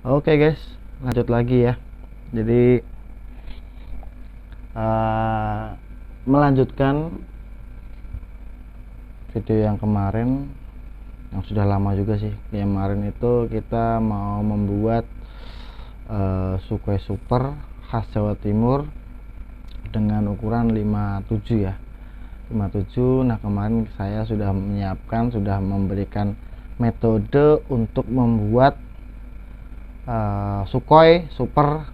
Oke guys, lanjut lagi ya. Jadi melanjutkan video yang kemarin, yang sudah lama juga sih. Yang kemarin itu kita mau membuat Sukhoi Super khas Jawa Timur dengan ukuran 57 ya. 57. Nah, kemarin saya sudah menyiapkan, sudah memberikan metode untuk membuat Sukhoi Super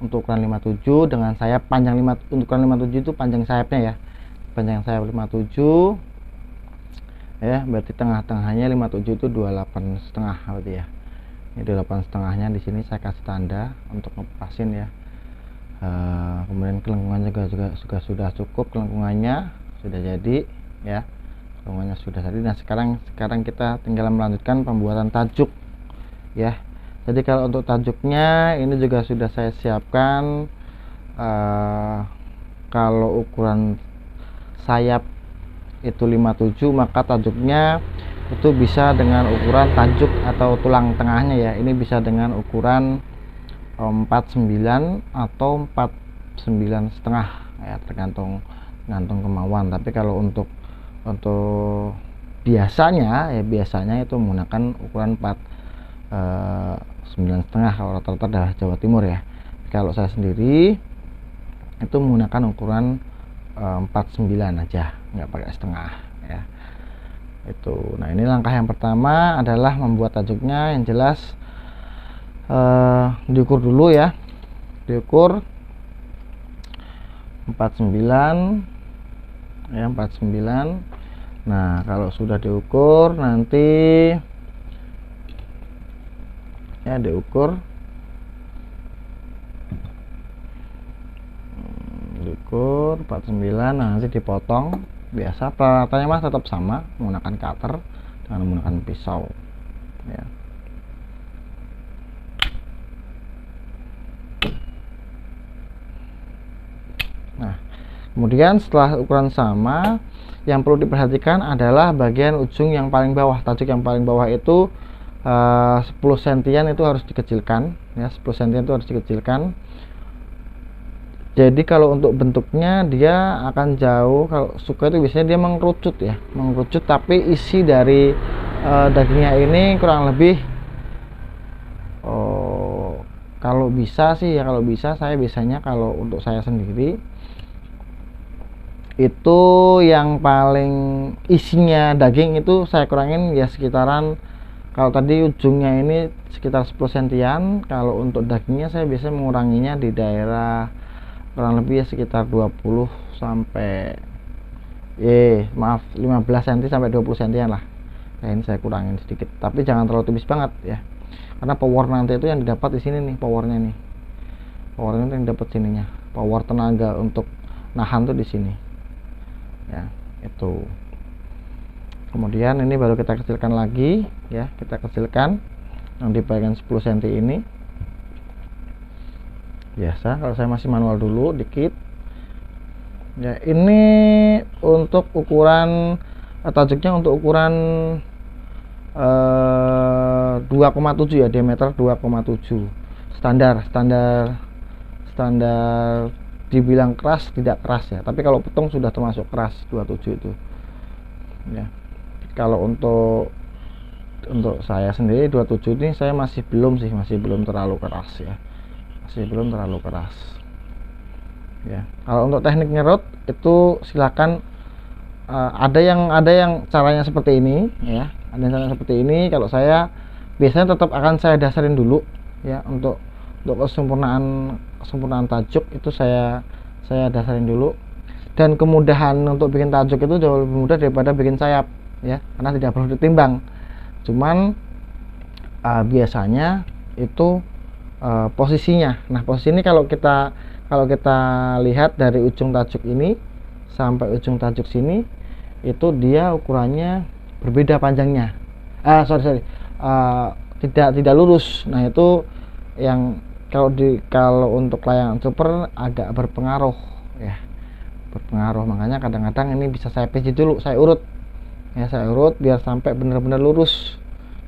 untuk ukuran 57 dengan sayap panjang 5. Untuk ukuran 57 itu panjang sayapnya ya, panjang sayap 57 ya, berarti tengah-tengahnya 57 itu 28 setengah berarti ya. Ini 28 setengahnya, di sini saya kasih tanda untuk ngepasin ya. Kemudian kelengkungannya juga sudah cukup, kelengkungannya sudah jadi ya, kelengkungannya sudah jadi. Nah, sekarang kita tinggal melanjutkan pembuatan tajuk ya. Jadi kalau untuk tajuknya ini juga sudah saya siapkan. Kalau ukuran sayap itu 57, maka tajuknya itu bisa dengan ukuran tajuk atau tulang tengahnya ya. Ini bisa dengan ukuran 49 atau 49 setengah ya, tergantung kemauan. Tapi kalau untuk biasanya itu menggunakan ukuran 9 setengah kalau rata-rata adalah Jawa Timur ya. Kalau saya sendiri itu menggunakan ukuran 49 aja, nggak pakai setengah ya. Itu. Nah, ini langkah yang pertama adalah membuat tajuknya. Yang jelas diukur dulu ya, diukur 49 ya, 49. Nah, kalau sudah diukur nanti ya, diukur 49. Nah, nanti dipotong. Biasa peralatannya mas tetap sama, menggunakan cutter dan menggunakan pisau ya. Nah, kemudian setelah ukuran sama, yang perlu diperhatikan adalah bagian ujung yang paling bawah. Tajuk yang paling bawah itu 10 sentian itu harus dikecilkan ya, 10 sentian itu harus dikecilkan. Jadi kalau untuk bentuknya dia akan jauh. Kalau Sukhoi itu biasanya dia mengerucut ya, mengerucut, tapi isi dari dagingnya ini kurang lebih kalau bisa sih ya, kalau bisa saya biasanya kalau untuk saya sendiri itu yang paling isinya daging itu saya kurangin ya sekitaran, kalau tadi ujungnya ini sekitar 10 sentian, kalau untuk dagingnya saya biasanya menguranginya di daerah kurang lebih ya sekitar 20 sampai 15 cm sampai 20 cm lah. Nah, ini saya kurangin sedikit, tapi jangan terlalu tipis banget ya, karena power nanti itu yang didapat di sini nih, powernya yang dapat sininya, power tenaga untuk nahan tuh di sini ya. Itu kemudian ini baru kita kecilkan lagi ya, kita kecilkan yang di bagian 10 cm ini. Biasa kalau saya masih manual dulu dikit ya. Ini untuk ukuran tajuknya untuk ukuran 2,7 ya, diameter 2,7. standar dibilang keras tidak keras ya, tapi kalau petung sudah termasuk keras 27 itu ya. Kalau untuk saya sendiri 27 ini saya masih belum terlalu keras ya, masih belum terlalu keras ya. Kalau untuk teknik nyerut itu silakan, ada yang caranya seperti ini ya, ada yang caranya seperti ini. Kalau saya biasanya tetap akan saya dasarin dulu ya, untuk kesempurnaan tajuk itu saya dasarin dulu. Dan kemudahan untuk bikin tajuk itu jauh lebih mudah daripada bikin sayap ya, karena tidak perlu ditimbang. Cuman biasanya itu posisinya. Nah, posisi ini kalau kita lihat dari ujung tajuk ini sampai ujung tajuk sini itu dia ukurannya berbeda panjangnya. Tidak lurus. Nah, itu yang kalau untuk layangan super agak berpengaruh ya, makanya kadang-kadang ini bisa saya pijit dulu, saya urut biar sampai benar-benar lurus.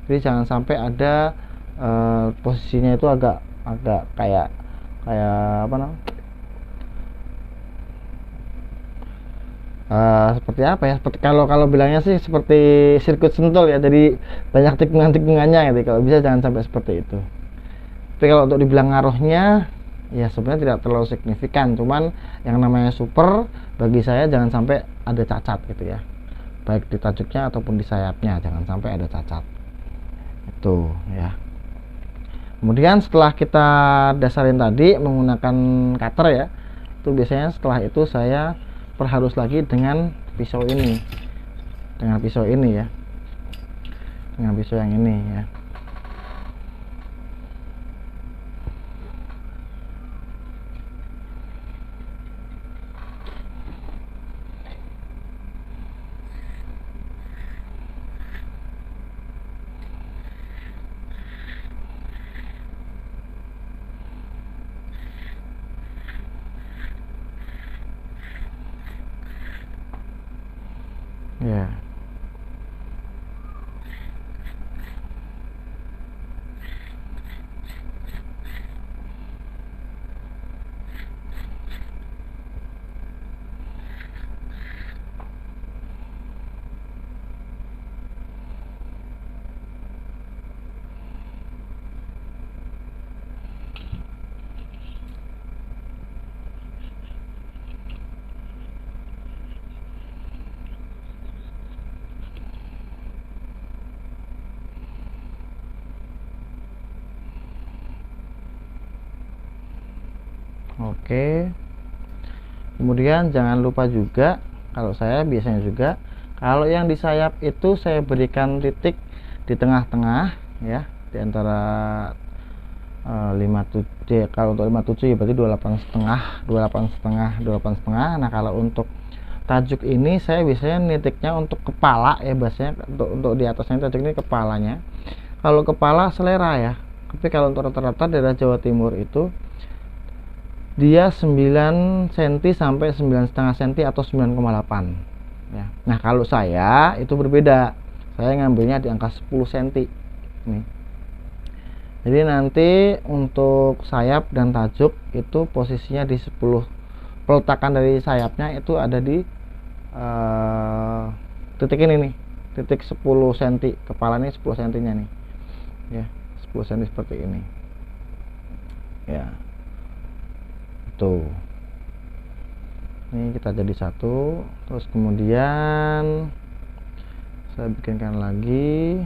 Jadi jangan sampai ada posisinya itu agak kayak apa namanya, seperti apa ya, seperti kalau bilangnya sih seperti sirkuit sentul ya, jadi banyak tikungannya gitu. Kalau bisa jangan sampai seperti itu. Tapi kalau untuk dibilang ngaruhnya ya sebenarnya tidak terlalu signifikan, cuman yang namanya super bagi saya jangan sampai ada cacat gitu ya, baik di tajuknya ataupun di sayapnya jangan sampai ada cacat itu ya. Kemudian setelah kita dasarin tadi menggunakan cutter ya, itu biasanya setelah itu saya perhalus lagi dengan pisau ini, dengan pisau ini ya, dengan pisau yang ini ya. Ya. Oke. Kemudian jangan lupa juga, kalau saya biasanya juga kalau yang di sayap itu saya berikan titik di tengah-tengah ya, di antara 57, kalau untuk 57 ya berarti 28 setengah. Nah kalau untuk tajuk ini saya biasanya nitiknya untuk kepala ya, biasanya untuk di atasnya tajuk ini kepalanya. Kalau kepala selera ya, tapi kalau untuk rata-rata daerah Jawa Timur itu dia 9 cm sampai 9,5 cm atau 9,8 ya. Nah kalau saya itu berbeda, saya ngambilnya di angka 10 cm nih. Jadi nanti untuk sayap dan tajuk itu posisinya di 10, peletakan dari sayapnya itu ada di titik ini nih, titik 10 cm, kepala ini 10 cm nya nih ya, 10 cm seperti ini ya. Tuh, ini kita jadi satu, terus kemudian saya bikinkan lagi.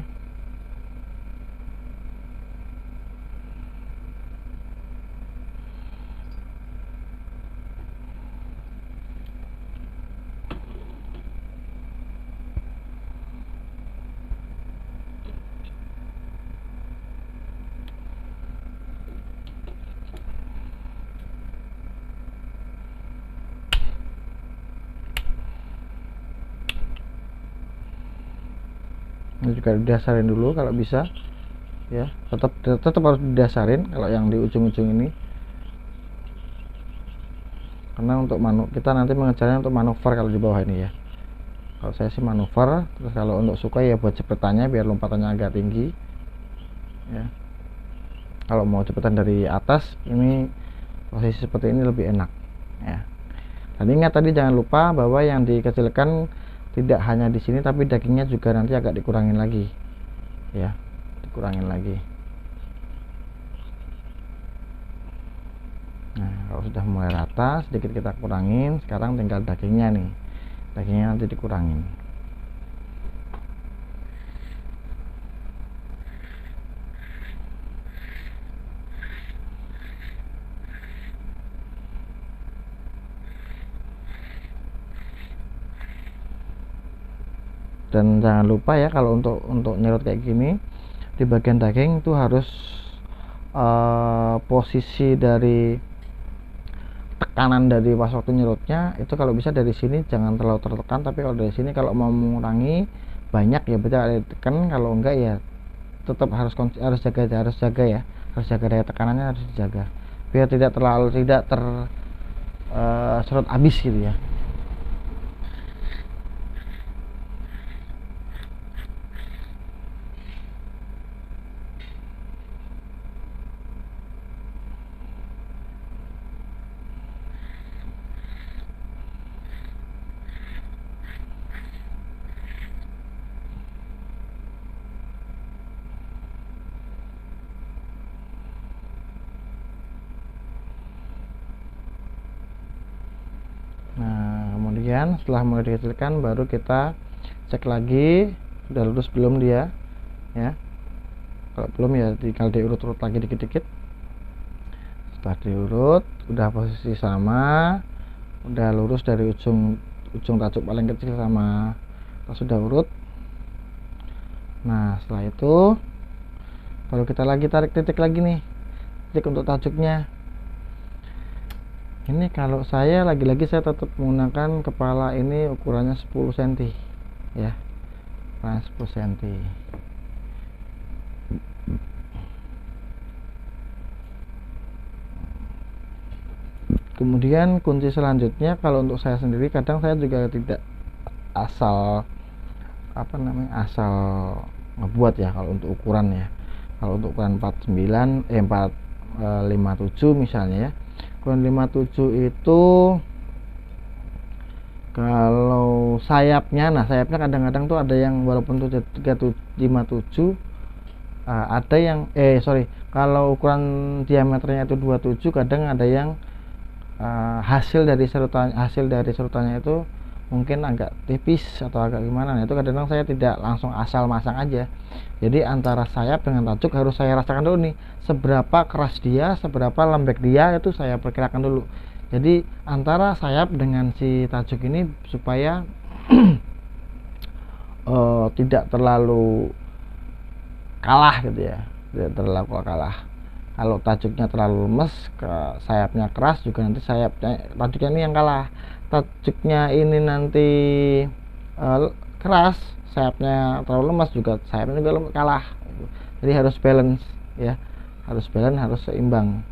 Ini juga didasarin dulu kalau bisa ya, tetap harus didasarin kalau yang di ujung-ujung ini, karena untuk kita nanti mengejarnya untuk manuver kalau di bawah ini ya. Kalau saya sih manuver, terus kalau untuk suka ya buat cepetannya biar lompatannya agak tinggi ya. Kalau mau cepetan dari atas ini posisi seperti ini lebih enak ya. Dan ingat tadi jangan lupa bahwa yang dikecilkan tidak hanya di sini tapi dagingnya juga nanti agak dikurangin lagi ya, dikurangin lagi. Nah kalau sudah mulai rata sedikit kita kurangin, sekarang tinggal dagingnya nih, dagingnya nanti dikurangin. Dan jangan lupa ya kalau untuk nyerut kayak gini di bagian daging itu harus posisi dari tekanan dari pas waktu nyerutnya itu kalau bisa dari sini jangan terlalu tertekan, tapi kalau dari sini kalau mau mengurangi banyak ya berarti ada tekan, kalau enggak ya tetap harus jaga ya, harus jaga daya tekanannya, harus dijaga biar tidak serut habis gitu ya. demikian. Setelah mulai dikecilkan baru kita cek lagi sudah lurus belum dia ya. Kalau belum ya tinggal diurut-urut lagi dikit-dikit. Setelah diurut udah posisi sama, udah lurus dari ujung tajuk paling kecil sama sudah urut. Nah setelah itu baru kita lagi tarik titik lagi nih, titik untuk tajuknya. Ini kalau saya lagi-lagi saya tetap menggunakan kepala ini ukurannya 10 cm ya, ukuran 10 cm. Kemudian kunci selanjutnya, kalau untuk saya sendiri kadang saya juga tidak asal asal ngebuat ya kalau untuk ukuran ya. Kalau untuk ukuran 457 misalnya ya, ukuran 57 itu kalau sayapnya, nah sayapnya kadang-kadang tuh ada yang walaupun tuh 57 ada yang kalau ukuran diameternya itu 27, kadang ada yang hasil dari serutannya itu mungkin agak tipis atau agak gimana. Nah itu kadang-kadang saya tidak langsung asal masang aja. Jadi antara sayap dengan tajuk harus saya rasakan dulu nih, seberapa keras dia, seberapa lembek dia, itu saya perkirakan dulu. Jadi antara sayap dengan si tajuk ini supaya tidak terlalu kalah gitu ya, tidak terlalu kalah. Kalau tajuknya terlalu lemes, sayapnya keras, juga nanti tajuknya ini yang kalah. Tajuknya ini nanti keras, sayapnya terlalu lemas, juga sayapnya juga kalah. Jadi harus balance ya, harus seimbang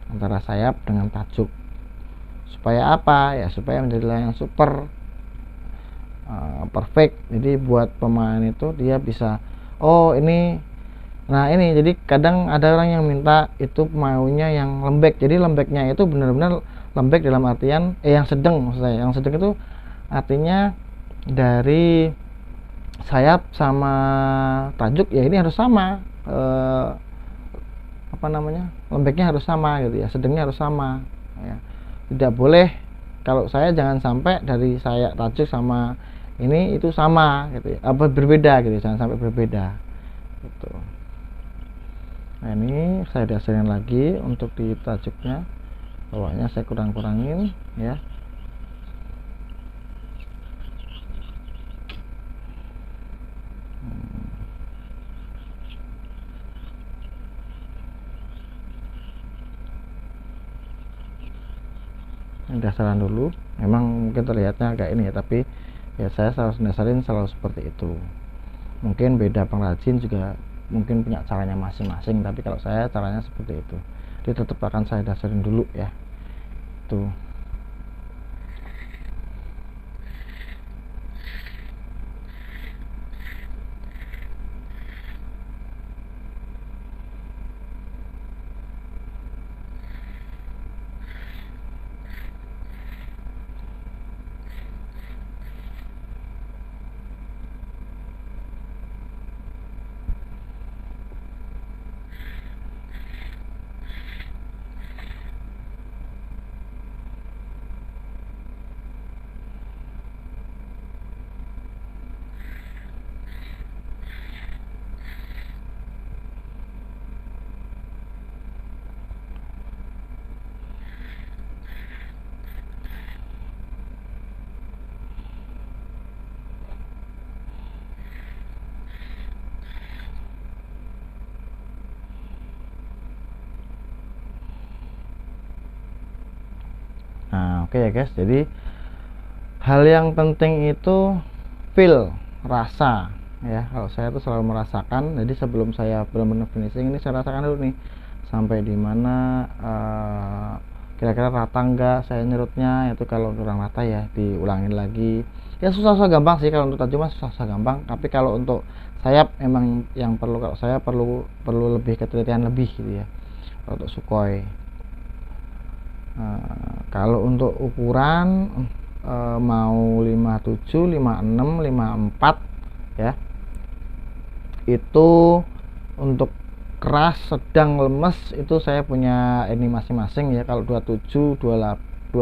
antara sayap dengan tajuk. Supaya apa ya, supaya menjadi layang super perfect. Jadi buat pemain itu dia bisa ini. Nah ini jadi kadang ada orang yang minta itu maunya yang lembek. Jadi lembeknya itu benar-benar lembek dalam artian yang sedang, maksud saya. Yang sedang itu artinya dari sayap sama tajuk ya ini harus sama, lembeknya harus sama gitu ya, sedangnya harus sama ya. Tidak boleh, kalau saya jangan sampai dari sayap tajuk sama ini itu sama gitu ya, berbeda gitu, jangan sampai berbeda gitu. Nah ini saya dasarin lagi untuk di tajuknya, bawahnya saya kurangin ya. Ini dasaran dulu, memang mungkin terlihatnya agak ini ya, tapi ya saya selalu dasarin selalu seperti itu. Mungkin beda pengrajin juga mungkin punya caranya masing-masing, tapi kalau saya caranya seperti itu. Dia tetap akan saya dasarin dulu ya, tuh. Nah oke ya guys, jadi hal yang penting itu feel, rasa ya. Kalau saya tuh selalu merasakan, jadi sebelum saya benar-benar finishing ini saya rasakan dulu nih sampai di mana kira-kira rata enggak saya nyerutnya. Itu kalau kurang rata ya diulangin lagi ya. Susah gampang sih kalau untuk tajuk mah, susah gampang. Tapi kalau untuk sayap emang yang perlu, kalau saya perlu lebih ketelitian lebih gitu ya kalau untuk Sukhoi. Kalau untuk ukuran mau 57, 56, 54 ya, itu untuk keras, sedang, lemes itu saya punya ini masing-masing ya. Kalau 27, 28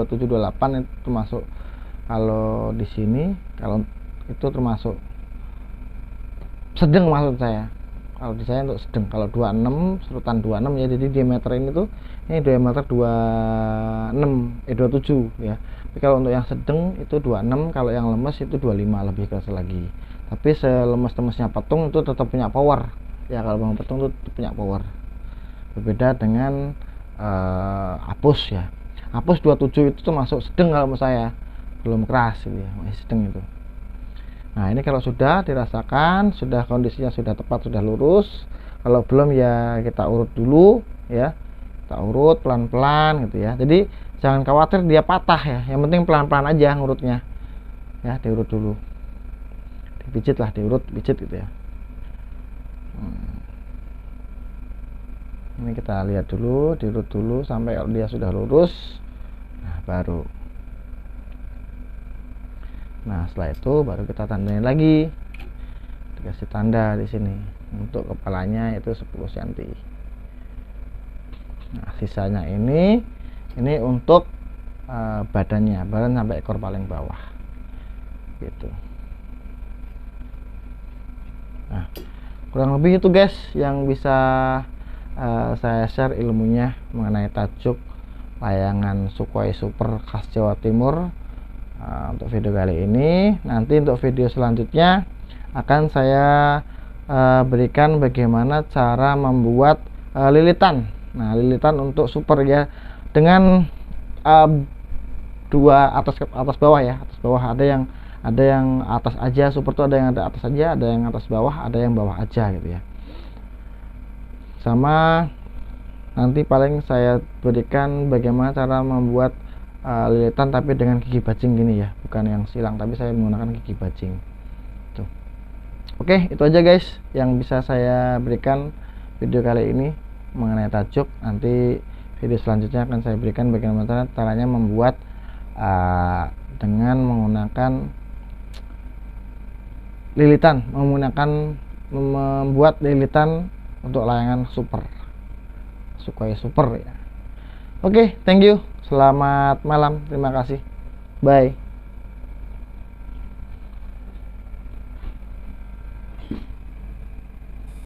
itu masuk Kalau di sini, kalau itu termasuk sedang maksud saya. Kalau di saya untuk sedang. Kalau 26 serutan 26 ya, jadi diameter ini tuh ini diameter 26 27 ya. Tapi kalau untuk yang sedang itu 26, kalau yang lemes itu 25 lebih keras lagi. Tapi selemes-lemesnya petung itu tetap punya power. Ya kalau bang petung itu punya power. Berbeda dengan apus ya. Apus 27 itu termasuk sedang kalau menurut saya. Belum keras gitu ya, masih sedang itu. Nah ini kalau sudah dirasakan, sudah kondisinya sudah tepat, sudah lurus. Kalau belum ya kita urut dulu ya, kita urut pelan-pelan gitu ya. Jadi jangan khawatir dia patah ya, yang penting pelan-pelan aja ngurutnya ya, diurut dulu, dipijit lah, diurut, pijit gitu ya. Ini kita lihat dulu, diurut dulu sampai kalau dia sudah lurus, nah baru. Nah setelah itu baru kita tandain lagi, dikasih tanda di sini untuk kepalanya itu 10 cm. Nah sisanya ini untuk badan sampai ekor paling bawah gitu. Nah kurang lebih itu guys yang bisa saya share ilmunya mengenai tajuk layangan Sukhoi Super khas Jawa Timur. Untuk video kali ini, nanti untuk video selanjutnya akan saya berikan bagaimana cara membuat lilitan. Nah lilitan untuk super ya, dengan dua atas bawah ya, atas bawah. Ada yang atas aja, super tuh ada yang ada atas aja, ada yang atas bawah, ada yang bawah aja gitu ya. Sama nanti paling saya berikan bagaimana cara membuat lilitan tapi dengan gigi bajing gini ya, bukan yang silang tapi saya menggunakan gigi bajing tuh. Oke, itu aja guys yang bisa saya berikan video kali ini mengenai tajuk. Nanti video selanjutnya akan saya berikan bagaimana caranya membuat dengan menggunakan lilitan, membuat lilitan untuk layangan super Sukhoi Super ya. Oke, thank you. Selamat malam. Terima kasih. Bye.